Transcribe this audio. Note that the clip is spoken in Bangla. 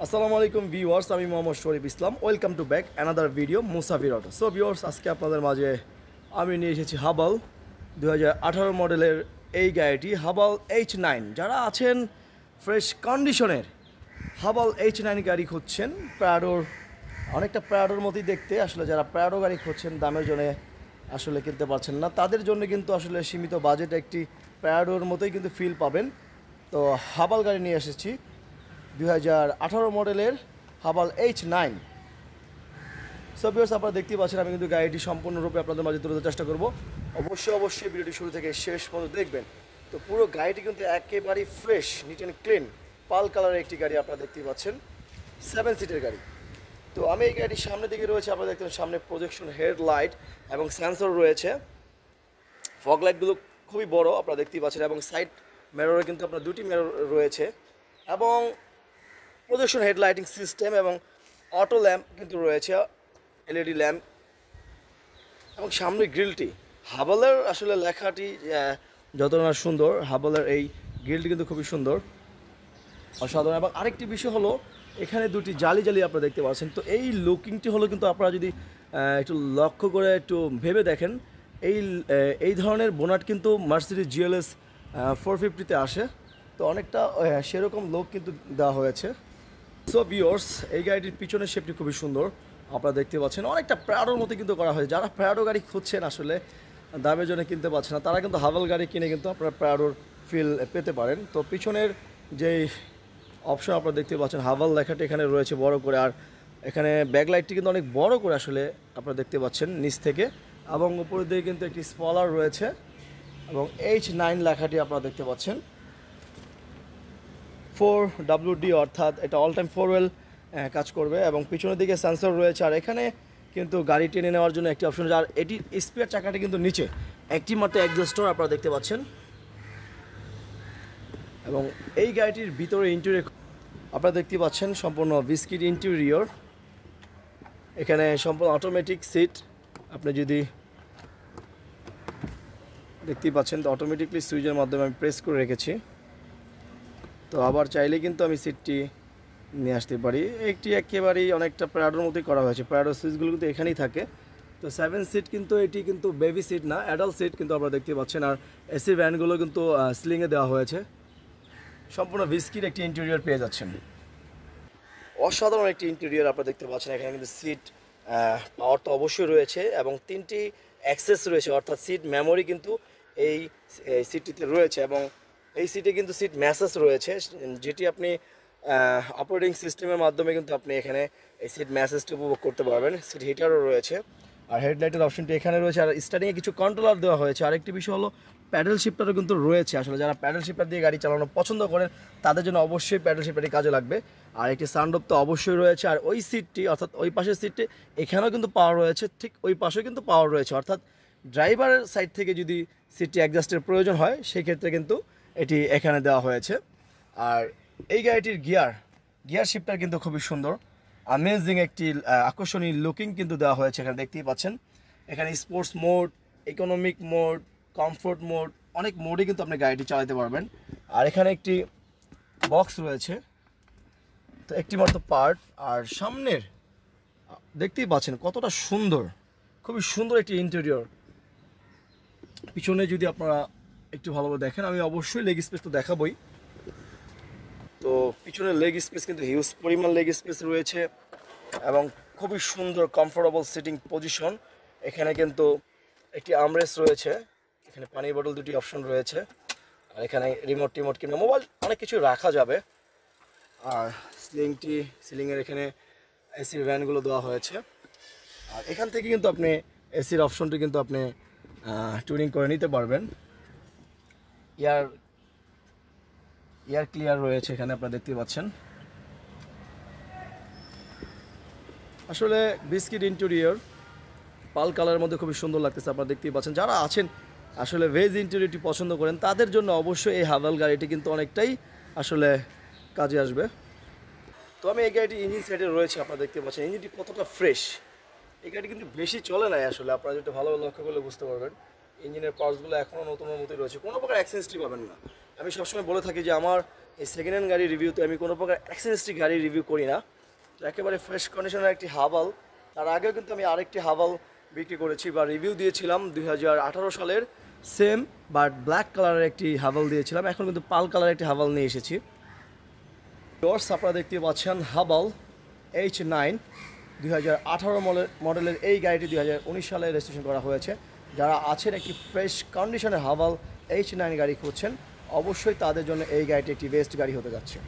আসসালামু আলাইকুম ভিউয়ার্স, আমি Mohammad Sharif Islam. Welcome to back another video Musafir auto. So viewers, আজকে আপনাদের মাঝে আমি নিয়ে এসেছি হাবাল 2018 মডেলের এই গাড়িটি, হাবাল H9। যারা আছেন ফ্রেশ কন্ডিশনের হাবাল H9 গাড়ি খুঁজছেন, প্রাডোর অনেকটা প্রাডোর মতোই দেখতে, আসলে যারা প্রাডো গাড়ি খুঁজছেন দামের জন্য আসলে কিনতে পারছেন না, তাদের জন্য কিন্তু আসলে সীমিত বাজেট একটি প্রাডোর মতোই কিন্তু ফিল পাবেন। তো হাবাল গাড়ি নিয়ে এসেছি 2018 মডেলের হাবাল H9। সো ভিউয়ার্স, আপনারা দেখতেই পাচ্ছেন আমি কিন্তু গাড়িটি সম্পূর্ণরূপে আপনাদের মাঝে তুলে ধরার চেষ্টা করব। অবশ্যই ভিডিওটি শুরু থেকে শেষ পর্যন্ত দেখবেন। তো পুরো গাড়িটি কিন্তু একেবারেই ফ্রেশ, নিট অ্যান্ড ক্লিন, পাল কালারের একটি গাড়ি আপনারা দেখতেই পাচ্ছেন, 7 সিটের গাড়ি। তো আমি এই গাড়িটির সামনের দিকে রয়েছে, আপনারা দেখতে সামনে প্রজেকশন হেডলাইট এবং সেন্সর রয়েছে। ফগ লাইটগুলো খুবই বড় আপনারা দেখতেই পাচ্ছেন, এবং সাইড মিররে কিন্তু আপনার দুটি মিরর রয়েছে, এবং প্রজেকশন হেডলাইটিং সিস্টেম এবং অটো ল্যাম্প কিন্তু রয়েছে, এলইডি ল্যাম্প, এবং সামনে গ্রিলটি হাবালের আসলে লেখাটি যত না সুন্দর, হাবালের এই গ্রিলটি কিন্তু খুবই সুন্দর, অসাধারণ। এবং আরেকটি বিষয় হলো এখানে দুটি জালি আপনারা দেখতে পাচ্ছেন। তো এই লুকিংটি হলো কিন্তু আপনারা যদি একটু লক্ষ্য করে একটু ভেবে দেখেন, এই ধরনের বোনাট কিন্তু মার্সিডিজ GLS 450-তে আসে। তো অনেকটা সেরকম লোক কিন্তু দেওয়া হয়েছে। সো ভিউয়ার্স, এই গাড়িটির পিছনের শেপটি খুবই সুন্দর আপনারা দেখতে পাচ্ছেন, অনেকটা প্রাডোর মতো কিন্তু করা হয়েছে। যারা প্রাডো গাড়ি খুঁজছেন আসলে দামের জন্য কিনতে পারছেন না, তারা কিন্তু হাবাল গাড়ি কিনে কিন্তু আপনারা প্রাডোর ফিল পেতে পারেন। তো পিছনের যেই অপশন আপনারা দেখতে পাচ্ছেন, হাবাল লেখাটি এখানে রয়েছে বড় করে, আর এখানে ব্যাকলাইটটি কিন্তু অনেক বড় করে আসলে আপনারা দেখতে পাচ্ছেন নিচ থেকে, এবং উপরের দিকে কিন্তু একটি স্পলার রয়েছে, এবং H9 লেখাটি আপনারা দেখতে পাচ্ছেন। 4WD অর্থাৎ এটা অল টাইম 4 হুইল কাজ করবে, এবং পিছনের দিকে সেন্সর রয়েছে। আর এখানে কিন্তু গাড়ি টেনে নেওয়ার জন্য একটি অপশন, আর এটির স্পেয়ার চাকাটি কিন্তু নিচে একটি মাত্র এক্সস্টর আপনারা দেখতে পাচ্ছেন। এবং এই গাড়িটির ভিতরে ইন্টেরিয়র আপনারা দেখতে পাচ্ছেন সম্পূর্ণ বিস্কিট ইন্টেরিয়র, এখানে সম্পূর্ণ অটোমেটিক সিট। আপনি যদি দেখতেই পাচ্ছেন, তো অটোমেটিকলি সুইচের মাধ্যমে আমি প্রেস করে রেখেছি। তো আবার চাইলে কিন্তু আমি সিটটি নিয়ে আসতে পারি। একটি একেবারেই অনেকটা প্রাডোর মতোই করা হয়েছে, প্রাডোর সুইচগুলো কিন্তু এখানেই থাকে। তো 7 সিট কিন্তু এটি কিন্তু বেবি সিট না, অ্যাডাল্ট সিট কিন্তু আপনারা দেখতে পাচ্ছেন। আর এসি ভ্যানগুলো কিন্তু স্লিংয়ে দেওয়া হয়েছে, সম্পূর্ণ বিস্কিট একটি ইন্টেরিয়র পেয়ে যাচ্ছেন। অসাধারণ একটি ইন্টেরিয়র আপনারা দেখতে পাচ্ছেন। এখানে কিন্তু সিট পাওয়ার তো অবশ্যই রয়েছে, এবং 3টি অ্যাক্সেস রয়েছে, অর্থাৎ সিট মেমোরি কিন্তু এই সিটটিতে রয়েছে, এবং এই সিটে কিন্তু সিট ম্যাসেজ রয়েছে, যেটি আপনি অপারেটিং সিস্টেমের মাধ্যমে কিন্তু আপনি এখানে এই সিট ম্যাসেজটি উপভোগ করতে পারবেন। সিট হিটারও রয়েছে, আর হেডলাইটের অপশনটি এখানে রয়েছে, আর স্টার্টিংয়ে কিছু কন্ট্রোলার দেওয়া হয়েছে। আরেকটি বিষয় হলো প্যাডেল শিফটারও কিন্তু রয়েছে। আসলে যারা প্যাডেল শিফটার দিয়ে গাড়ি চালানো পছন্দ করেন তাদের জন্য অবশ্যই প্যাডেল শিফটারটি কাজে লাগবে। আর একটি সানরুফ তো অবশ্যই রয়েছে, আর ওই সিটটি অর্থাৎ ওই পাশের সিটটি এখানেও কিন্তু পাওয়ার রয়েছে, ঠিক ওই পাশেও কিন্তু পাওয়ার রয়েছে, অর্থাৎ ড্রাইভারের সাইড থেকে যদি সিটটি অ্যাডজাস্টের প্রয়োজন হয় সেই ক্ষেত্রে কিন্তু এটি এখানে দেওয়া হয়েছে। আর এই গাড়িটির গিয়ার শিফটার কিন্তু খুবই সুন্দর, অ্যামেজিং একটি আকর্ষণীয় লুকিং কিন্তু দেওয়া হয়েছে। এখানে দেখতেই পাচ্ছেন, এখানে sports mode, economic mode, comfort mode, অনেক মোডে কিন্তু আপনি গাড়িটি চালাতে পারবেন। আর এখানে একটি বক্স রয়েছে, তো একটি মাত্র পার্ট। আর সামনের দেখতেই পাচ্ছেন কতটা সুন্দর, খুবই সুন্দর একটি ইন্টেরিয়র। পিছনে যদি আপনারা একটু ভালোভাবে দেখেন, আমি অবশ্যই লেগ স্পেস তো দেখাবই। তো পিছনের লেগ স্পেস কিন্তু হিউজ পরিমাণ লেগ স্পেস রয়েছে, এবং খুবই সুন্দর কমফোর্টেবল সিটিং পজিশন। এখানে কিন্তু একটি আর্মরেস্ট রয়েছে, এখানে পানির বোতল দুটি অপশন রয়েছে, আর এখানে রিমোট কিংবা মোবাইল অনেক কিছু রাখা যাবে। আর সিলিংয়ের এখানে এসির ভ্যানগুলো দেওয়া হয়েছে, আর এখান থেকে কিন্তু আপনি এসির অপশনটি কিন্তু আপনি টুনিং করে নিতে পারবেন। এয়ার ক্লিয়ার রয়েছে এখানে আপনারা দেখতে পাচ্ছেন। আসলে বিস্কিট ইন্টেরিয়র পাল কালারের মধ্যে খুবই সুন্দর লাগতেছে আপনারা দেখতেই পাচ্ছেন। যারা আছেন আসলে ভেজ ইন্টেরিয়রটি পছন্দ করেন তাদের জন্য অবশ্যই এই হাবাল গাড়িটি কিন্তু অনেকটাই আসলে কাজে আসবে। তো আমি এই গাড়িটি ইঞ্জিন সাইডে রয়েছে, আপনারা দেখতে পাচ্ছেন ইঞ্জিনটি কতটা ফ্রেশ। এই গাড়ি কিন্তু বেশি চলে নাই আসলে, আপনারা যেটা ভালোভাবে লক্ষ্য করলে বুঝতে পারবেন। ইঞ্জিনের পার্টসগুলো এখনও নতুনের মতোই রয়েছে, কোনো প্রকার অ্যাক্সেসটি পাবেন না। আমি সবসময় বলে থাকি যে আমার এই সেকেন্ড হ্যান্ড গাড়ি রিভিউতে আমি কোনো প্রকার অ্যাক্সিডেন্টলি গাড়ি রিভিউ করি না। তো একেবারে ফ্রেশ কন্ডিশনের একটি হাভাল, তার আগেও কিন্তু আমি আরেকটি হাভাল বিক্রি করেছি বা রিভিউ দিয়েছিলাম 2018 সালের সেম বাট ব্ল্যাক কালারের একটি হাভাল দিয়েছিলাম। এখন কিন্তু পাল কালারের একটি হাভাল নিয়ে এসেছি। ডোর্স আপনারা দেখতে পাচ্ছেন হাভাল H9 2018 মডেলের এই গাড়িটি 2019 সালে রেজিস্ট্রেশন করা হয়েছে। যারা আছেন একটি ফ্রেশ কন্ডিশনের হাভাল H9 গাড়ি খুঁজছেন, অবশ্যই তাদের জন্য এই গাড়িটি একটি বেস্ট গাড়ি হতে যাচ্ছে।